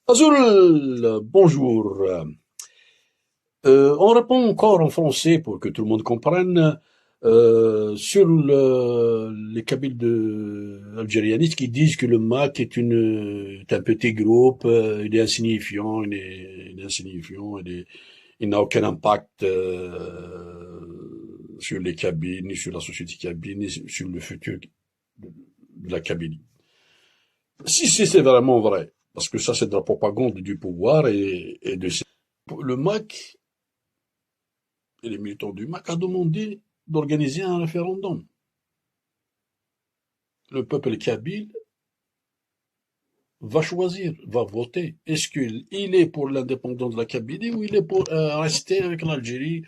Azul, bonjour. On répond encore en français pour que tout le monde comprenne sur les Kabyles algérianistes qui disent que le MAC est un petit groupe, il est insignifiant, il est insignifiant, il n'a aucun impact sur les Kabyles, ni sur la société kabyle, ni sur le futur de la Kabylie. Si c'est vraiment vrai, parce que ça c'est de la propagande du pouvoir et de le MAC et les militants du MAC a demandé d'organiser un référendum. Le peuple kabyle va choisir, va voter. Est-ce qu'il est pour l'indépendance de la Kabylie ou il est pour rester avec l'Algérie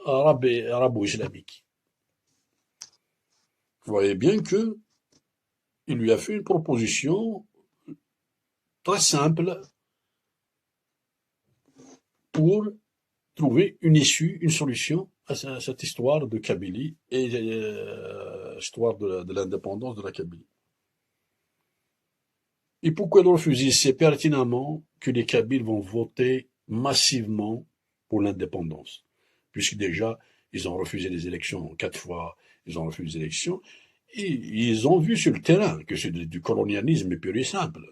arabo-islamique? Vous voyez bien que il lui a fait une proposition très simple pour trouver une issue, une solution à cette histoire de Kabylie et l'histoire de l'indépendance de la Kabylie. Et pourquoi le refuser? C'est pertinemment que les Kabyles vont voter massivement pour l'indépendance, puisque déjà, ils ont refusé les élections 4 fois, ils ont refusé les élections, et ils ont vu sur le terrain que c'est du colonialisme pur et simple.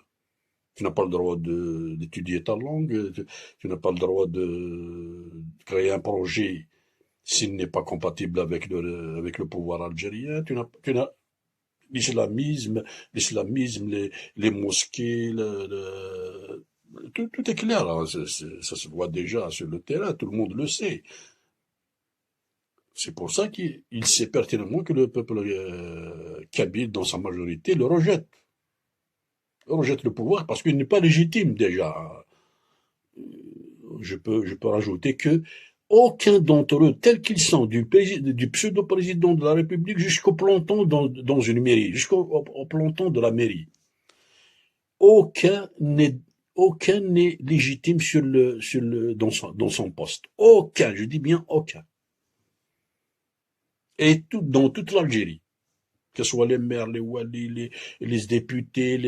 Tu n'as pas le droit d'étudier ta langue, tu n'as pas le droit de créer un projet s'il n'est pas compatible avec le pouvoir algérien. L'islamisme, les mosquées, tout est clair, hein. Ça se voit déjà sur le terrain, tout le monde le sait. C'est pour ça qu'il sait pertinemment que le peuple kabyle, dans sa majorité, le rejette. Il rejette le pouvoir parce qu'il n'est pas légitime déjà. Je peux rajouter que aucun d'entre eux, tels qu'ils sont, du pseudo-président de la République jusqu'au planton dans une mairie, jusqu'au planton de la mairie, aucun n'est aucun n'est légitime dans son poste. Aucun, je dis bien aucun. Et dans toute l'Algérie, que ce soit les maires, les walis, les députés,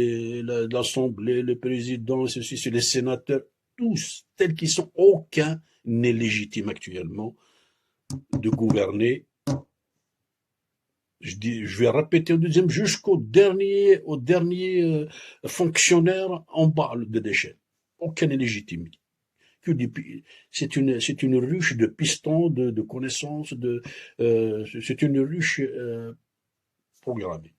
l'Assemblée, les présidents, les sénateurs, tous, tels qu'ils sont, aucun n'est légitime actuellement de gouverner. Je vais répéter au deuxième, au dernier fonctionnaire en bas de l'échelle. Aucun n'est légitime. C'est une ruche de pistons, de connaissances, c'est une ruche programmée.